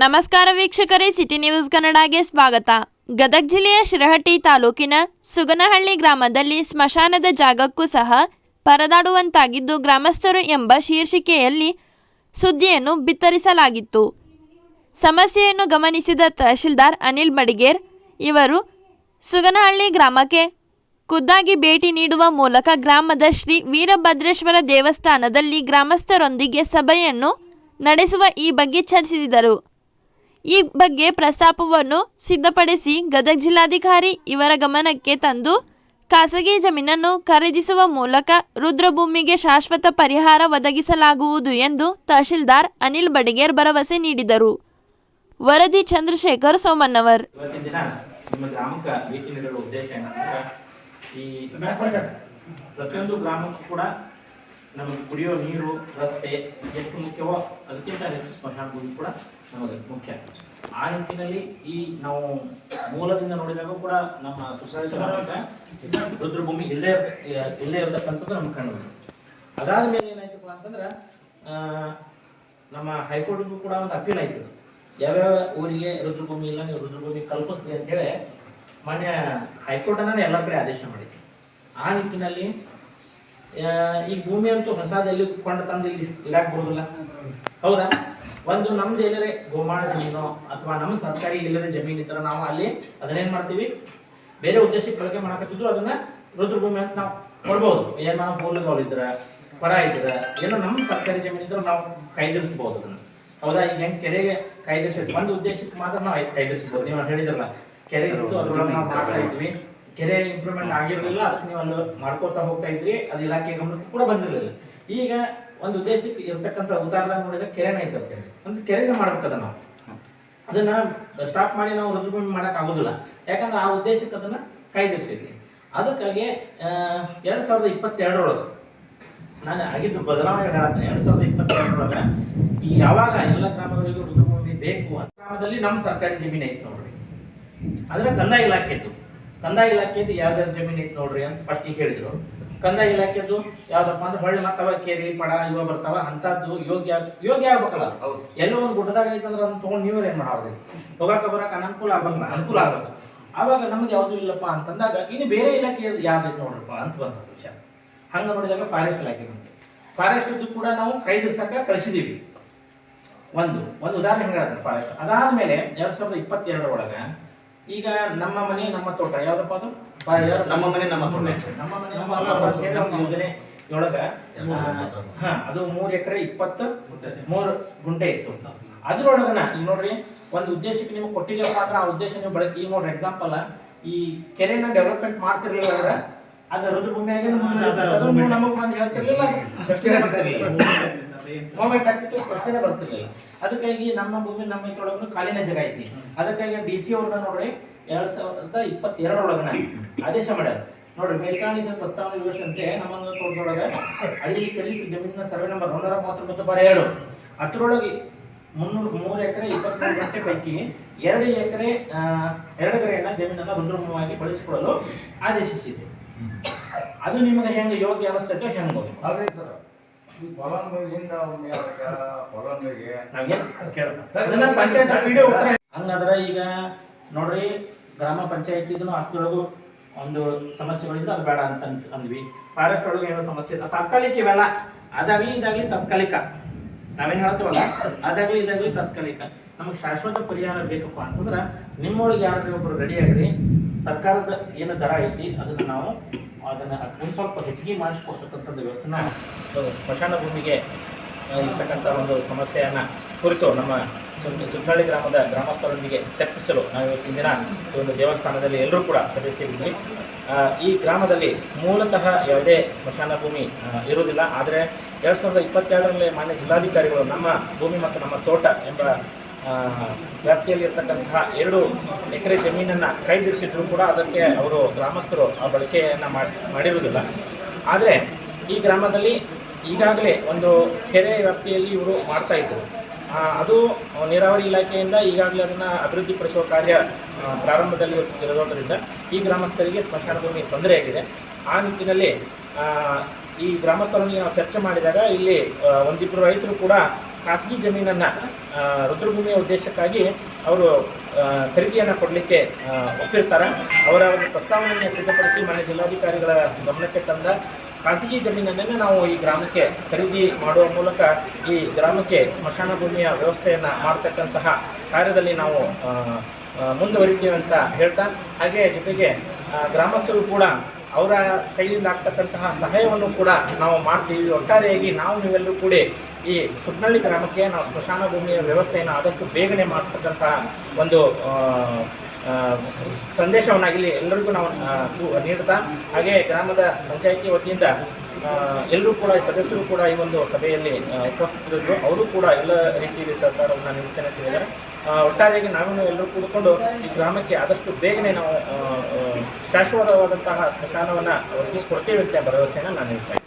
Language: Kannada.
ನಮಸ್ಕಾರ ವೀಕ್ಷಕರೇ, ಸಿಟಿ ನ್ಯೂಸ್ ಕನ್ನಡಗೆ ಸ್ವಾಗತ. ಗದಗ ಜಿಲ್ಲೆಯ ಶಿರಹಟ್ಟಿ ತಾಲೂಕಿನ ಸುಗನಹಳ್ಳಿ ಗ್ರಾಮದಲ್ಲಿ ಸ್ಮಶಾನದ ಜಾಗಕ್ಕೂ ಸಹ ಪರದಾಡುವಂತಾಗಿದ್ದು ಗ್ರಾಮಸ್ಥರು ಎಂಬ ಶೀರ್ಷಿಕೆಯಲ್ಲಿ ಸುದ್ದಿಯನ್ನು ಬಿತ್ತರಿಸಲಾಗಿತ್ತು. ಸಮಸ್ಯೆಯನ್ನು ಗಮನಿಸಿದ ತಹಶೀಲ್ದಾರ್ ಅನಿಲ್ ಬಡಿಗೇರ್ ಇವರು ಸುಗನಹಳ್ಳಿ ಗ್ರಾಮಕ್ಕೆ ಖುದ್ದಾಗಿ ಭೇಟಿ ನೀಡುವ ಮೂಲಕ ಗ್ರಾಮದ ಶ್ರೀ ವೀರಭದ್ರೇಶ್ವರ ದೇವಸ್ಥಾನದಲ್ಲಿ ಗ್ರಾಮಸ್ಥರೊಂದಿಗೆ ಸಭೆಯನ್ನು ನಡೆಸುವ ಈ ಬಗ್ಗೆ ಚರ್ಚಿಸಿದರು. ಈ ಬಗ್ಗೆ ಪ್ರಸ್ತಾಪವನ್ನು ಸಿದ್ಧಪಡಿಸಿ ಗದಗ ಜಿಲ್ಲಾಧಿಕಾರಿ ಇವರ ಗಮನಕ್ಕೆ ತಂದು ಖಾಸಗಿ ಜಮೀನನ್ನು ಖರೀದಿಸುವ ಮೂಲಕ ರುದ್ರಭೂಮಿಗೆ ಶಾಶ್ವತ ಪರಿಹಾರ ಒದಗಿಸಲಾಗುವುದು ಎಂದು ತಹಶೀಲ್ದಾರ್ ಅನಿಲ್ ಬಡಿಗೇರ್ ಭರವಸೆ ನೀಡಿದರು. ವರದಿ ಚಂದ್ರಶೇಖರ್ ಸೋಮಣ್ಣವರ್. ಇವತ್ತಿನ ದಿನ ನಿಮ್ಮ ಗ್ರಾಮಕ್ಕೆ ಭೇಟಿ ನೀಡಲು ಉದ್ದೇಶ ಏನಂದ್ರೆ ಈ ಪ್ರತಿಯೊಂದು ಗ್ರಾಮಕ್ಕೂ ಕೂಡ ನಮಗೆ ಕುಡಿಯೋ ನೀರು, ರಸ್ತೆ ಎಷ್ಟು ಮುಖ್ಯವೋ ಅದಕ್ಕಿಂತ ಹೆಚ್ಚು ಸ್ಮಶಾನ ಭೂಮಿ ಕೂಡ ನಮಗೆ ಮುಖ್ಯ. ಆ ನಿಟ್ಟಿನಲ್ಲಿ ಈ ನಾವು ಮೂಲದಿಂದ ನೋಡಿದಾಗ ಕೂಡ ನಮ್ಮ ಸುಸಂಸ್ಕೃತ ರುದ್ರಭೂಮಿ ಇಲ್ಲೇ ಇರತಕ್ಕಂಥದ್ದು ನಮ್ಗೆ ಕಂಡು. ಅದಾದ ಮೇಲೆ ಏನಾಯ್ತಪ್ಪ ಅಂತಂದ್ರೆ ನಮ್ಮ ಹೈಕೋರ್ಟ್ಗೂ ಕೂಡ ಒಂದು ಅಪೀಲ್ ಆಯ್ತು. ಯಾವ್ಯಾವ ಊರಿಗೆ ರುದ್ರಭೂಮಿ ಇಲ್ಲ, ನೀವು ರುದ್ರಭೂಮಿ ಕಲ್ಪಿಸ್ತೀವಿ ಅಂತೇಳಿ ಮಾನ್ಯ ಹೈಕೋರ್ಟ್ ಅನ್ನ ಎಲ್ಲ ಕಡೆ ಆದೇಶ ಮಾಡಿತ್ತು. ಆ ನಿಟ್ಟಿನಲ್ಲಿ ಈ ಭೂಮಿ ಅಂತೂ ಹೊಸದಲ್ಲಿ ಕೊಂಡು ತಂದು ಇಲ್ಲಿ ಇಡಾಕ್ ಬರೋದಿಲ್ಲ, ಹೌದಾ? ಒಂದು ನಮ್ದು ಎಲ್ಲರೇ ಗೋಮಾಳ ಜಮೀನು ಅಥವಾ ನಮ್ಮ ಸರ್ಕಾರಿ ಎಲ್ಲರೇ ಜಮೀನು ಇದ್ರೆ ನಾವು ಅಲ್ಲಿ ಅದನ್ನೇನ್ ಮಾಡ್ತೀವಿ, ಬೇರೆ ಉದ್ದೇಶಕ್ಕೆ ಬಳಕೆ ಮಾಡಕತ್ತಿದ್ರು ಅದನ್ನ ರುದ್ರಭೂಮಿ ಅಂತ ನಾವು ಕೊಡ್ಬೋದು. ಏನ್ ನಾವು ಮೂಲಗಳಿದ್ರ ಪರ ಇದ್ರ ಏನೋ ನಮ್ಮ ಸರ್ಕಾರಿ ಜಮೀನು ಇದ್ರೆ ನಾವು ಕಾಯ್ದಿರಿಸಬಹುದು ಅದನ್ನ, ಹೌದಾ? ಈಗ ಹೆಂಗ್ ಕೆರೆಗೆ ಕಾಯ್ದಿರಿಸಿ ಒಂದು ಉದ್ದೇಶಕ್ಕೆ ಮಾತ್ರ ನಾವು ಕಾಯ್ದಿರಿಸಬಹುದು. ನೀವು ಹೇಳಿದ್ರಲ್ಲ ಕೆರೆ ಇತ್ತು, ಅದ್ರೊಳಗೆ ನಾವು ಮಾಡ್ತಾ ಇದ್ವಿ, ಕೆರೆ ಇಂಪ್ರೂವ್ಮೆಂಟ್ ಆಗಿರಲಿಲ್ಲ, ಅದಕ್ಕೆ ನೀವು ಅಲ್ಲಿ ಮಾಡ್ಕೋತಾ ಹೋಗ್ತಾ ಇದ್ರಿ, ಅದು ಇಲಾಖೆ ಗಮನಕ್ಕೆ ಕೂಡ ಬಂದಿರಲಿಲ್ಲ. ಈಗ ಒಂದು ಉದ್ದೇಶಕ್ಕೆ ಇರ್ತಕ್ಕಂಥ ಉದಾಹರಣೆ ನೋಡಿದ್ರೆ ಕೆರೆನ ಐತೆ ಅಂದ್ರೆ ಕೆರೆನ ಮಾಡ್ಬೇಕದ ನಾವು ಅದನ್ನ ಸ್ಟಾಪ್ ಮಾಡಿ ನಾವು ರುದ್ರಭೂಮಿ ಮಾಡಕ್ ಆಗುದಿಲ್ಲ. ಯಾಕಂದ್ರೆ ಆ ಉದ್ದೇಶಕ್ಕೆ ಅದನ್ನ ಕಾಯ್ದಿರಿಸೈತಿ. ಅದಕ್ಕಾಗಿ 2022 ನಾನು ಆಗಿದ್ದು ಬದಲಾವಣೆ ಹೇಳ್ತೀನಿ. 2022 ಈ ಯಾವಾಗ ಎಲ್ಲ ಗ್ರಾಮಗಳಿಗೂ ರುದ್ರಭೂಮಿ ಬೇಕು ಅಂತ ಗ್ರಾಮದಲ್ಲಿ ನಮ್ಮ ಸರ್ಕಾರಿ ಜಮೀನು ಐತಿ ನೋಡ್ರಿ, ಆದ್ರೆ ಕಂದಾಯ ಇಲಾಖೆದ್ದು ಯಾವ್ದಾದ್ರು ಜಮೀನು ಐತಿ ನೋಡ್ರಿ ಅಂತ ಫಸ್ಟ್ ಈಗ ಹೇಳಿದ್ರು. ಕಂದಾಯ ಇಲಾಖೆದ್ದು ಯಾವ್ದಪ್ಪ ಅಂದ್ರೆ ಹೊಳ್ಳಿ ಮತ್ತವ ಕೆರೆ ಪಡ ಇವ ಬರ್ತಾವ, ಅಂತದ್ದು ಯೋಗ್ಯ ಆಗ್ಬೇಕಲ್ಲ. ಎಲ್ಲೋ ಒಂದು ಗುಡ್ಡದಾಗ ಐತಂದ್ರೆ ಅದನ್ನ ತಗೊಂಡು ನೀವೇ ಏನ್ ಮಾಡೋದು, ಹೋಗಾಕ ಬರಾಕ ಅನುಕೂಲ ಆಗ್ಬೇಕು. ಆವಾಗ ನಮ್ದು ಯಾವ್ದು ಇಲ್ಲಪ್ಪ ಅಂತಂದಾಗ ಇನ್ನು ಬೇರೆ ಇಲಾಖೆ ಯಾವ್ದೈತಿ ನೋಡ್ರಪ್ಪ ಅಂತ ಬಂತ ವಿಷಯ. ಹಂಗ ನೋಡಿದಾಗ ಫಾರೆಸ್ಟ್ ಇಲಾಖೆ ಬಂತು. ಫಾರೆಸ್ಟ್ ಕೂಡ ನಾವು ಕೈದಿರ್ಸಕ ಕಳಿಸಿದೀವಿ. ಒಂದು ಉದಾಹರಣೆ ಹೆಂಗ ಹೇಳ್ತಾರೆ ಫಾರೆಸ್ಟ್. ಅದಾದ್ಮೇಲೆ 2022 ಒಳಗ ಈಗ ನಮ್ಮ ಮನೆ ನಮ್ಮ ತೋಟ ಯಾವ್ದಪ್ಪ ಅದು, ನಮ್ಮ ಮನೆ ನಮ್ಮ ತೋಟ ಯೋಜನೆ ಒಳಗ ಅದು 3 ಎಕರೆ 23 ಗುಂಟೆ ಇತ್ತು. ಅದ್ರೊಳಗನ ಈಗ ನೋಡ್ರಿ ಒಂದು ಉದ್ದೇಶಕ್ಕೆ ನಿಮ್ಗೆ ಕೊಟ್ಟಿದ್ದೇವೆ ಮಾತ್ರ ಆ ಉದ್ದೇಶ ನೀವು ಬಳಕೆ. ಈಗ ನೋಡ್ರಿ ಎಕ್ಸಾಂಪಲ್, ಈ ಕೆರೆನ ಡೆವಲಪ್ಮೆಂಟ್ ಮಾಡ್ತಿರ್ಲಿಲ್ಲ ಅಂದ್ರೆ ಅದ ರುದ್ರಭೂಮಿಯಾಗಿ ನಮಗ್ ಬಂದು ಹೇಳ್ತಿರ್ಲಿಲ್ಲ, ಮೂವ್ಮೆಂಟ್ ಆಗ್ತಿತ್ತು, ಪ್ರಶ್ನೆ ಬರ್ತಿರ್ಲಿಲ್ಲ. ಅದಕ್ಕಾಗಿ ನಮ್ಮ ಭೂಮಿ ನಮ್ಮ ಇದ್ರೊಳಗೂ ಕಾಲಿನ ಜಾಗ ಐತಿ. ಅದಕ್ಕಾಗಿ DC ಅವ್ರನ್ನ ನೋಡ್ರಿ 2022 ಒಳಗನ ಆದೇಶ ಮಾಡ್ಯಾರ. ನೋಡ್ರಿ ಮೇಲ್ಕಾಣಿ ಪ್ರಸ್ತಾವನೆ ವಿವರಿಸಂತೆ ನಮ್ಮ ತೋಟದೊಳಗ ಅಡಿಗೆ ಕಲಿಸಿ ಜಮೀನಿನ ಸರ್ವೆ ನಂಬರ್ 139/2 ಅದರೊಳಗೆ 3 ಎಕರೆ 23 ಗುಂಟೆ ಪೈಕಿ 2 ಎಕರೆಯನ್ನ ಜಮೀನನ್ನ ರುದ್ರಭೂಮಿಯಾಗಿ ಬಳಸಿಕೊಳ್ಳಲು ಆದೇಶಿಸಿದೆ. ಅದು ನಿಮಗೆ ಹೆಂಗ ಯೋಗ್ಯ ಅನಿಸ್ತೈತೋ ಹೆಂಗ ಹಂಗಾದ್ರೆ ಈಗ ನೋಡ್ರಿ ಗ್ರಾಮ ಪಂಚಾಯತಿದೂ ಅಷ್ಟೊಳಗೂ ಒಂದು ಸಮಸ್ಯೆಗಳಿಂದ ಅದು ಬೇಡ ಅಂತ ಅಂದ್ವಿ. ಫಾರೆಸ್ಟ್ ಒಳಗೆ ಏನೋ ಸಮಸ್ಯೆ ತಾತ್ಕಾಲಿಕ ಇವೆಲ್ಲ, ಅದಾಗ್ಲಿ ಇದಾಗ್ಲಿ ತಾತ್ಕಾಲಿಕ. ನಾವೇನ್ ಹೇಳ್ತೀವಲ್ಲ ಅದಾಗ್ಲಿ ಇದಾಗ್ಲಿ ತಾತ್ಕಾಲಿಕ. ನಮಗೆ ಶಾಶ್ವತ ಪರಿಹಾರ ಬೇಕಪ್ಪ ಅಂತಂದ್ರೆ ನಿಮ್ಮೊಳಗೆ ಯಾರು ಒಬ್ರು ರೆಡಿ ಆಗ್ರಿ. ಸರ್ಕಾರದ ಏನು ದರ ಐತಿ ಅದನ್ನ ನಾವು ಅದನ್ನ ಒಂದು ಸ್ವಲ್ಪ ಹೆಚ್ಚಿಗೆ ಮಾಡಿಸ್ಕೊಡ್ತಕ್ಕಂಥ ವ್ಯವಸ್ಥೆ ನಾವು ಸ್ಮಶಾನ ಭೂಮಿಗೆ ಇರ್ತಕ್ಕಂಥ ಒಂದು ಸಮಸ್ಯೆಯನ್ನ ಕುರಿತು ನಮ್ಮ ಸುಗ್ನಹಳ್ಳಿ ಗ್ರಾಮದ ಗ್ರಾಮಸ್ಥರೊಂದಿಗೆ ಚರ್ಚಿಸಲು ನಾವು ಇವತ್ತಿನ ದಿನ ಒಂದು ದೇವಸ್ಥಾನದಲ್ಲಿ ಎಲ್ಲರೂ ಕೂಡ ಸಭೆ ಸೇರಿದ್ವಿ. ಈ ಗ್ರಾಮದಲ್ಲಿ ಮೂಲತಃ ಯಾವುದೇ ಸ್ಮಶಾನ ಭೂಮಿ ಇರುವುದಿಲ್ಲ. ಆದರೆ 2022ರಲ್ಲಿ ಮಾನ್ಯ ಜಿಲ್ಲಾಧಿಕಾರಿಗಳು ನಮ್ಮ ಭೂಮಿ ಮತ್ತು ನಮ್ಮ ತೋಟ ಎಂಬ ವ್ಯಾಪ್ತಿಯಲ್ಲಿ ಇರ್ತಕ್ಕಂತಹ 2 ಎಕರೆ ಜಮೀನನ್ನ ಕೈದಿರಿಸಿದ್ರು ಕೂಡ ಅದಕ್ಕೆ ಅವರು ಗ್ರಾಮಸ್ಥರು ಆ ಬಳಕೆಯನ್ನ ಮಾಡಿರುವುದಿಲ್ಲ. ಆದರೆ ಈ ಗ್ರಾಮದಲ್ಲಿ ಈಗಾಗಲೇ ಒಂದು ಕೆರೆ ವ್ಯಾಪ್ತಿಯಲ್ಲಿ ಇವರು ಮಾಡ್ತಾ ಇದ್ರು. ಅದು ನೀರಾವರಿ ಇಲಾಖೆಯಿಂದ ಈಗಾಗಲೇ ಅದನ್ನ ಅಭಿವೃದ್ಧಿಪಡಿಸುವ ಕಾರ್ಯ ಪ್ರಾರಂಭದಲ್ಲಿ ಇರೋದ್ರಿಂದ ಈ ಗ್ರಾಮಸ್ಥರಿಗೆ ಸ್ಮಶಾನ ಭೂಮಿ ತೊಂದರೆಯಾಗಿದೆ. ಆ ನಿಟ್ಟಿನಲ್ಲಿ ಈ ಗ್ರಾಮಸ್ಥರೊಂದಿಗೆ ನಾವು ಚರ್ಚೆ ಮಾಡಿದಾಗ ಇಲ್ಲಿ ಒಂದಿಬ್ಬರು ರೈತರು ಕೂಡ ಖಾಸಗಿ ಜಮೀನನ್ನು ರುದ್ರಭೂಮಿಯ ಉದ್ದೇಶಕ್ಕಾಗಿ ಅವರು ಖರೀದಿಯನ್ನು ಕೊಡಲಿಕ್ಕೆ ಒಪ್ಪಿರ್ತಾರೆ. ಅವರ ಒಂದು ಪ್ರಸ್ತಾವನೆಯನ್ನು ಸಿದ್ಧಪಡಿಸಿ ಮಾನ್ಯ ಜಿಲ್ಲಾಧಿಕಾರಿಗಳ ಗಮನಕ್ಕೆ ತಂದ ಖಾಸಗಿ ಜಮೀನನ್ನೇ ನಾವು ಈ ಗ್ರಾಮಕ್ಕೆ ಖರೀದಿ ಮಾಡುವ ಮೂಲಕ ಈ ಗ್ರಾಮಕ್ಕೆ ಸ್ಮಶಾನ ಭೂಮಿಯ ವ್ಯವಸ್ಥೆಯನ್ನು ಮಾಡ್ತಕ್ಕಂತಹ ಕಾರ್ಯದಲ್ಲಿ ನಾವು ಮುಂದುವರಿತೀವಿ ಅಂತ ಹೇಳ್ತಾ, ಹಾಗೆ ಜೊತೆಗೆ ಗ್ರಾಮಸ್ಥರು ಕೂಡ ಅವರ ಕೈಯಿಂದ ಆಗ್ತಕ್ಕಂತಹ ಸಹಾಯವನ್ನು ಕೂಡ ನಾವು ಮಾಡ್ತೀವಿ. ಒಟ್ಟಾರೆಯಾಗಿ ನೀವೆಲ್ಲರೂ ಕೂಡ ಈ ಸುಗ್ನಹಳ್ಳಿ ಗ್ರಾಮಕ್ಕೆ ನಾವು ಸ್ಮಶಾನ ಭೂಮಿಯ ವ್ಯವಸ್ಥೆಯನ್ನು ಆದಷ್ಟು ಬೇಗನೆ ಮಾಡ್ತಕ್ಕಂತಹ ಒಂದು ಸಂದೇಶವನ್ನಾಗಲಿ ಎಲ್ಲರಿಗೂ ನಾವು ನೀಡ್ತಾ, ಹಾಗೆ ಗ್ರಾಮದ ಪಂಚಾಯಿತಿ ವತಿಯಿಂದ ಎಲ್ಲರೂ ಕೂಡ ಸದಸ್ಯರು ಕೂಡ ಈ ಒಂದು ಸಭೆಯಲ್ಲಿ ಉಪಸ್ಥಿತರಿದ್ದರು. ಅವರು ಕೂಡ ಎಲ್ಲ ರೀತಿಯಲ್ಲಿ ಸಹಕಾರವನ್ನು ನೀಡ್ತಿದ್ದಾರೆ. ಒಟ್ಟಾರೆಯಾಗಿ ನಾವೇನು ಎಲ್ಲರೂ ಕೂಡಿಕೊಂಡು ಈ ಗ್ರಾಮಕ್ಕೆ ಆದಷ್ಟು ಬೇಗನೆ ನಾವು ಶಾಶ್ವತವಾದಂತಹ ಸ್ಮಶಾನವನ್ನು ಒದಗಿಸಿಕೊಡ್ತೇವೆ ಅಂತ ಭರವಸೆಯನ್ನು ನಾನು ನೀಡ್ತೇನೆ.